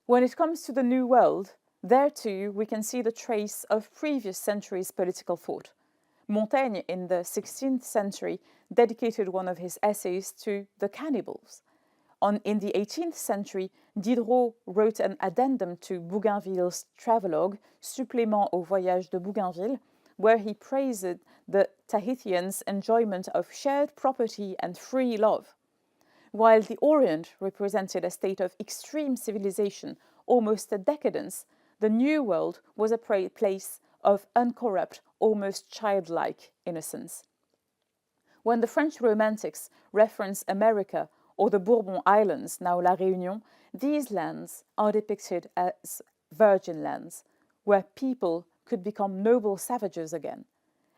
When it comes to the New World, there too we can see the trace of previous centuries' political thought. Montaigne, in the 16th century, dedicated one of his essays to the cannibals. In the 18th century, Diderot wrote an addendum to Bougainville's travelogue, Supplément au voyage de Bougainville, where he praised the Tahitians' enjoyment of shared property and free love. While the Orient represented a state of extreme civilization, almost a decadence, the New World was a place of uncorrupt, almost childlike innocence. When the French Romantics reference America or the Bourbon Islands, now La Réunion, these lands are depicted as virgin lands, where people could become noble savages again.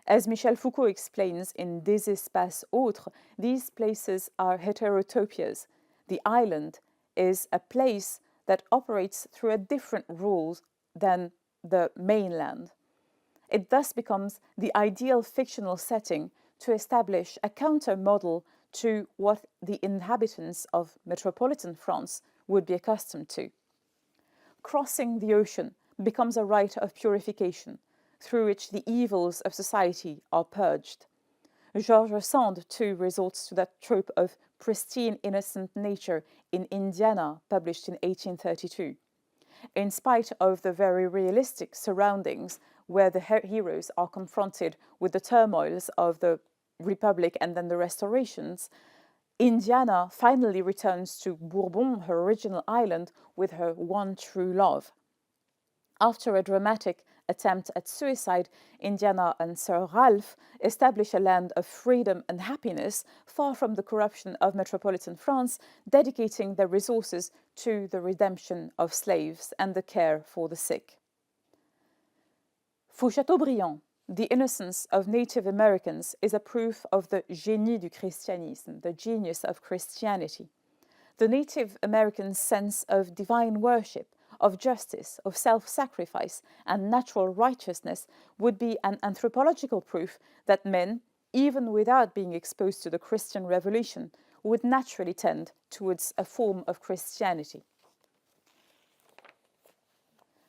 As Michel Foucault explains in Des espaces autres, these places are heterotopias. The island is a place that operates through a different rules than the mainland. It thus becomes the ideal fictional setting to establish a counter-model to what the inhabitants of metropolitan France would be accustomed to. Crossing the ocean becomes a rite of purification, through which the evils of society are purged. Georges Sand, too, resorts to that trope of pristine, innocent nature in Indiana, published in 1832. In spite of the very realistic surroundings where the heroes are confronted with the turmoils of the Republic and then the restorations, Indiana finally returns to Bourbon, her original island, with her one true love. After a dramatic attempt at suicide, Indiana and Sir Ralph establish a land of freedom and happiness, far from the corruption of metropolitan France, dedicating their resources to the redemption of slaves and the care for the sick. For Chateaubriand, the innocence of Native Americans is a proof of the génie du christianisme, the genius of Christianity. The Native Americans' sense of divine worship, of justice, of self-sacrifice, and natural righteousness would be an anthropological proof that men, even without being exposed to the Christian Revolution, would naturally tend towards a form of Christianity.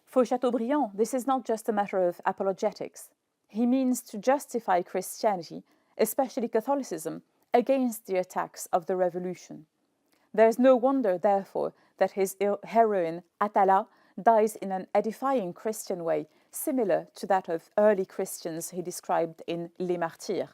For Chateaubriand, this is not just a matter of apologetics. He means to justify Christianity, especially Catholicism, against the attacks of the Revolution. There is no wonder, therefore, that his heroine, Atala, dies in an edifying Christian way, similar to that of early Christians he described in Les Martyrs.